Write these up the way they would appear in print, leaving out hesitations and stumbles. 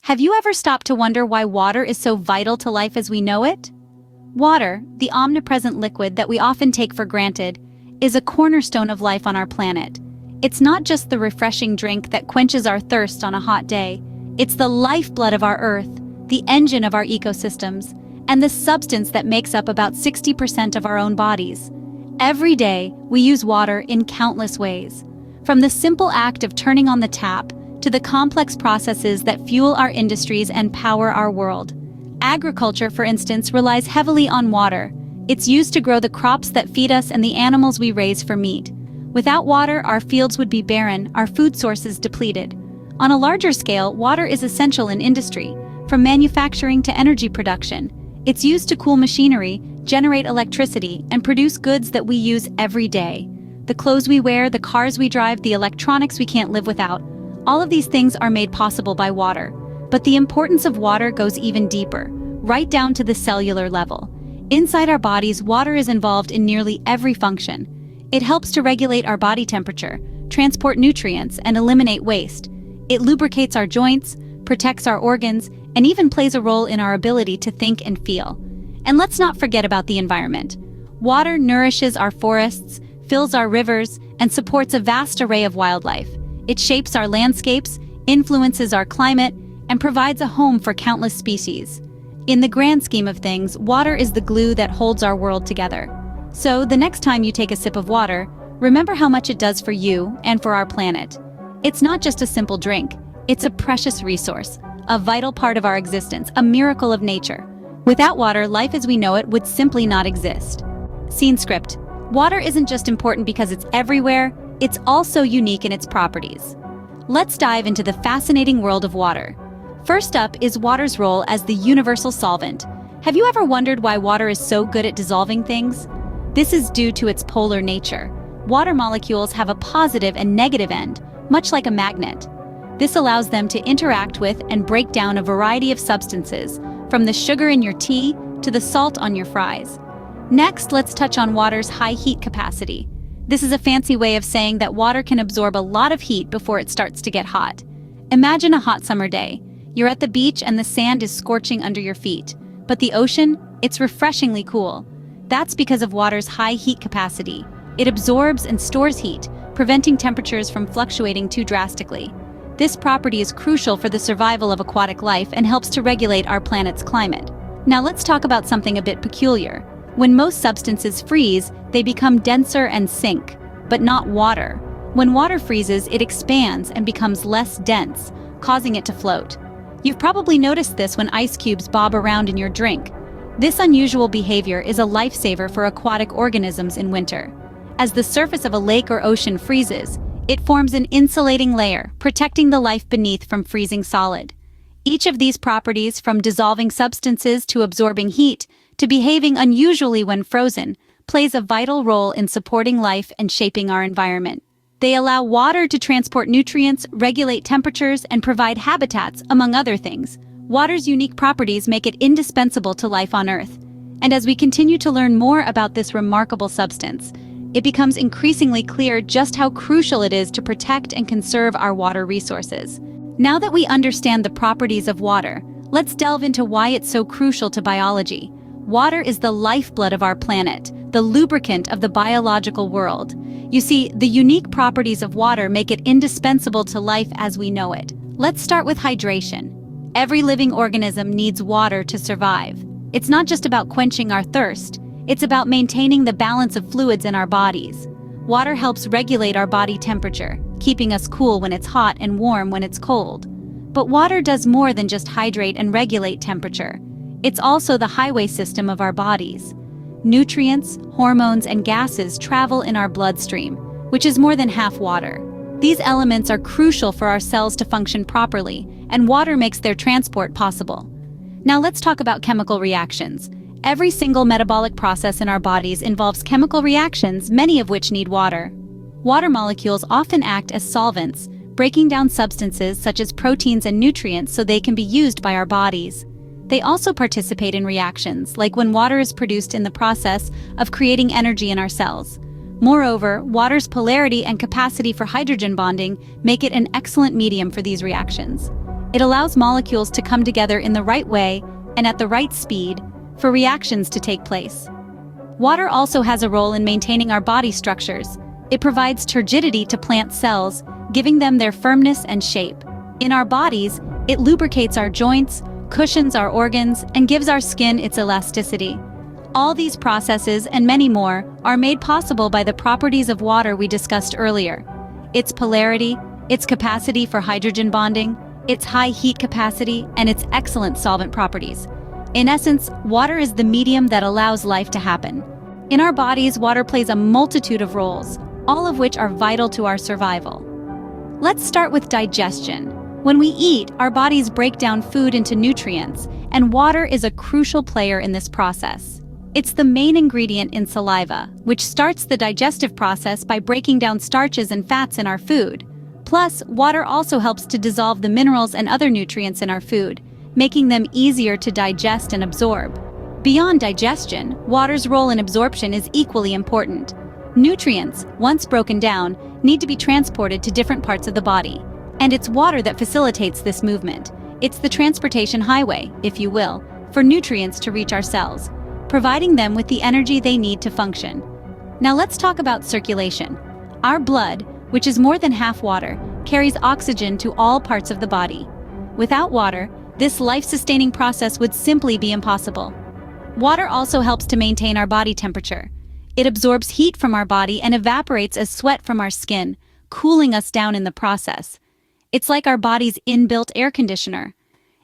Have you ever stopped to wonder why water is so vital to life as we know it? Water, the omnipresent liquid that we often take for granted, is a cornerstone of life on our planet. It's not just the refreshing drink that quenches our thirst on a hot day. It's the lifeblood of our Earth, the engine of our ecosystems, and the substance that makes up about 60% of our own bodies. Every day, we use water in countless ways. From the simple act of turning on the tap to the complex processes that fuel our industries and power our world. Agriculture, for instance, relies heavily on water. It's used to grow the crops that feed us and the animals we raise for meat. Without water, our fields would be barren, our food sources depleted. On a larger scale, water is essential in industry, from manufacturing to energy production. It's used to cool machinery, generate electricity, and produce goods that we use every day. The clothes we wear, the cars we drive, the electronics we can't live without, all of these things are made possible by water. But the importance of water goes even deeper, right down to the cellular level. Inside our bodies, water is involved in nearly every function. It helps to regulate our body temperature, transport nutrients, and eliminate waste. It lubricates our joints, protects our organs, and even plays a role in our ability to think and feel. And let's not forget about the environment. Water nourishes our forests, fills our rivers, and supports a vast array of wildlife. It shapes our landscapes, influences our climate, and provides a home for countless species. In the grand scheme of things, water is the glue that holds our world together. So, the next time you take a sip of water, remember how much it does for you and for our planet. It's not just a simple drink, it's a precious resource, a vital part of our existence, a miracle of nature. Without water, life as we know it would simply not exist. Scene script. Water isn't just important because it's everywhere, it's also unique in its properties. Let's dive into the fascinating world of water. First up is water's role as the universal solvent. Have you ever wondered why water is so good at dissolving things? This is due to its polar nature. Water molecules have a positive and negative end, much like a magnet. This allows them to interact with and break down a variety of substances, from the sugar in your tea to the salt on your fries. Next, let's touch on water's high heat capacity. This is a fancy way of saying that water can absorb a lot of heat before it starts to get hot. Imagine a hot summer day. You're at the beach and the sand is scorching under your feet. But the ocean, it's refreshingly cool. That's because of water's high heat capacity. It absorbs and stores heat, preventing temperatures from fluctuating too drastically. This property is crucial for the survival of aquatic life and helps to regulate our planet's climate. Now let's talk about something a bit peculiar. When most substances freeze, they become denser and sink, but not water. When water freezes, it expands and becomes less dense, causing it to float. You've probably noticed this when ice cubes bob around in your drink. This unusual behavior is a lifesaver for aquatic organisms in winter. As the surface of a lake or ocean freezes, it forms an insulating layer, protecting the life beneath from freezing solid. Each of these properties, from dissolving substances to absorbing heat, to behaving unusually when frozen, plays a vital role in supporting life and shaping our environment. They allow water to transport nutrients, regulate temperatures, and provide habitats, among other things. Water's unique properties make it indispensable to life on Earth. And as we continue to learn more about this remarkable substance, it becomes increasingly clear just how crucial it is to protect and conserve our water resources. Now that we understand the properties of water, let's delve into why it's so crucial to biology. Water is the lifeblood of our planet, the lubricant of the biological world. You see, the unique properties of water make it indispensable to life as we know it. Let's start with hydration. Every living organism needs water to survive. It's not just about quenching our thirst, it's about maintaining the balance of fluids in our bodies. Water helps regulate our body temperature, keeping us cool when it's hot and warm when it's cold. But water does more than just hydrate and regulate temperature. It's also the highway system of our bodies. Nutrients, hormones, and gases travel in our bloodstream, which is more than half water. These elements are crucial for our cells to function properly, and water makes their transport possible. Now let's talk about chemical reactions. Every single metabolic process in our bodies involves chemical reactions, many of which need water. Water molecules often act as solvents, breaking down substances such as proteins and nutrients so they can be used by our bodies. They also participate in reactions, like when water is produced in the process of creating energy in our cells. Moreover, water's polarity and capacity for hydrogen bonding make it an excellent medium for these reactions. It allows molecules to come together in the right way and at the right speed for reactions to take place. Water also has a role in maintaining our body structures. It provides turgidity to plant cells, giving them their firmness and shape. In our bodies, it lubricates our joints, cushions our organs, and gives our skin its elasticity. All these processes and many more are made possible by the properties of water we discussed earlier. Its polarity, its capacity for hydrogen bonding, its high heat capacity, and its excellent solvent properties. In essence, water is the medium that allows life to happen. In our bodies, water plays a multitude of roles, all of which are vital to our survival. Let's start with digestion. When we eat, our bodies break down food into nutrients, and water is a crucial player in this process. It's the main ingredient in saliva, which starts the digestive process by breaking down starches and fats in our food. Plus, water also helps to dissolve the minerals and other nutrients in our food, making them easier to digest and absorb. Beyond digestion, water's role in absorption is equally important. Nutrients, once broken down, need to be transported to different parts of the body. And it's water that facilitates this movement. It's the transportation highway, if you will, for nutrients to reach our cells, providing them with the energy they need to function. Now let's talk about circulation. Our blood, which is more than half water, carries oxygen to all parts of the body. Without water, this life-sustaining process would simply be impossible. Water also helps to maintain our body temperature. It absorbs heat from our body and evaporates as sweat from our skin, cooling us down in the process. It's like our body's inbuilt air conditioner.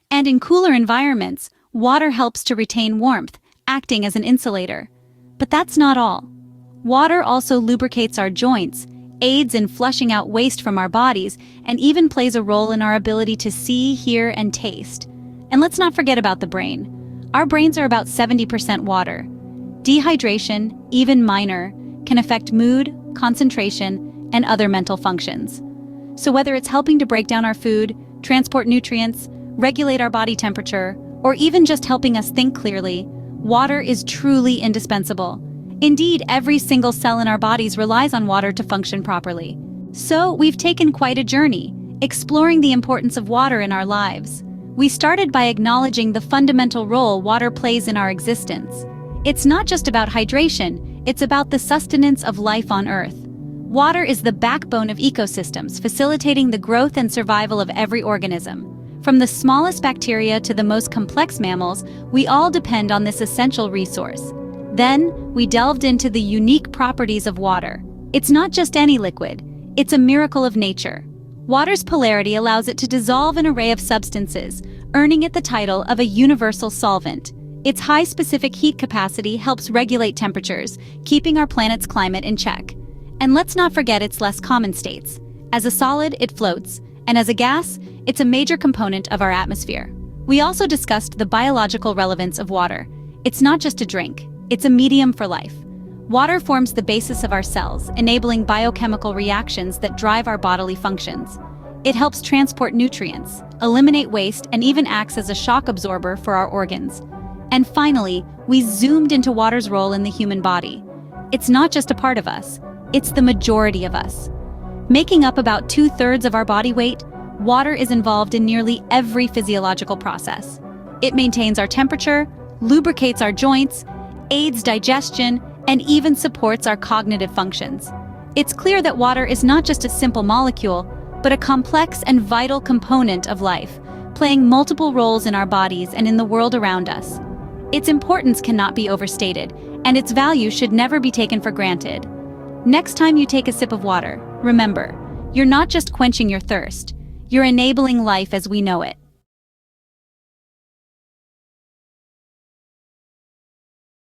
And in cooler environments, water helps to retain warmth, acting as an insulator. But that's not all. Water also lubricates our joints, aids in flushing out waste from our bodies, and even plays a role in our ability to see, hear, and taste. And let's not forget about the brain. Our brains are about 70% water. Dehydration, even minor, can affect mood, concentration, and other mental functions. So whether it's helping to break down our food, transport nutrients, regulate our body temperature, or even just helping us think clearly, water is truly indispensable. Indeed, every single cell in our bodies relies on water to function properly. So we've taken quite a journey, exploring the importance of water in our lives. We started by acknowledging the fundamental role water plays in our existence. It's not just about hydration, it's about the sustenance of life on Earth. Water is the backbone of ecosystems, facilitating the growth and survival of every organism. From the smallest bacteria to the most complex mammals, we all depend on this essential resource. Then, we delved into the unique properties of water. It's not just any liquid, it's a miracle of nature. Water's polarity allows it to dissolve an array of substances, earning it the title of a universal solvent. Its high specific heat capacity helps regulate temperatures, keeping our planet's climate in check. And let's not forget its less common states. As a solid, it floats, and as a gas, it's a major component of our atmosphere. We also discussed the biological relevance of water. It's not just a drink, it's a medium for life. Water forms the basis of our cells, enabling biochemical reactions that drive our bodily functions. It helps transport nutrients, eliminate waste, and even acts as a shock absorber for our organs. And finally, we zoomed into water's role in the human body. It's not just a part of us, it's the majority of us. Making up about 2/3 of our body weight, water is involved in nearly every physiological process. It maintains our temperature, lubricates our joints, aids digestion, and even supports our cognitive functions. It's clear that water is not just a simple molecule, but a complex and vital component of life, playing multiple roles in our bodies and in the world around us. Its importance cannot be overstated, and its value should never be taken for granted. Next time you take a sip of water, remember, you're not just quenching your thirst, you're enabling life as we know it.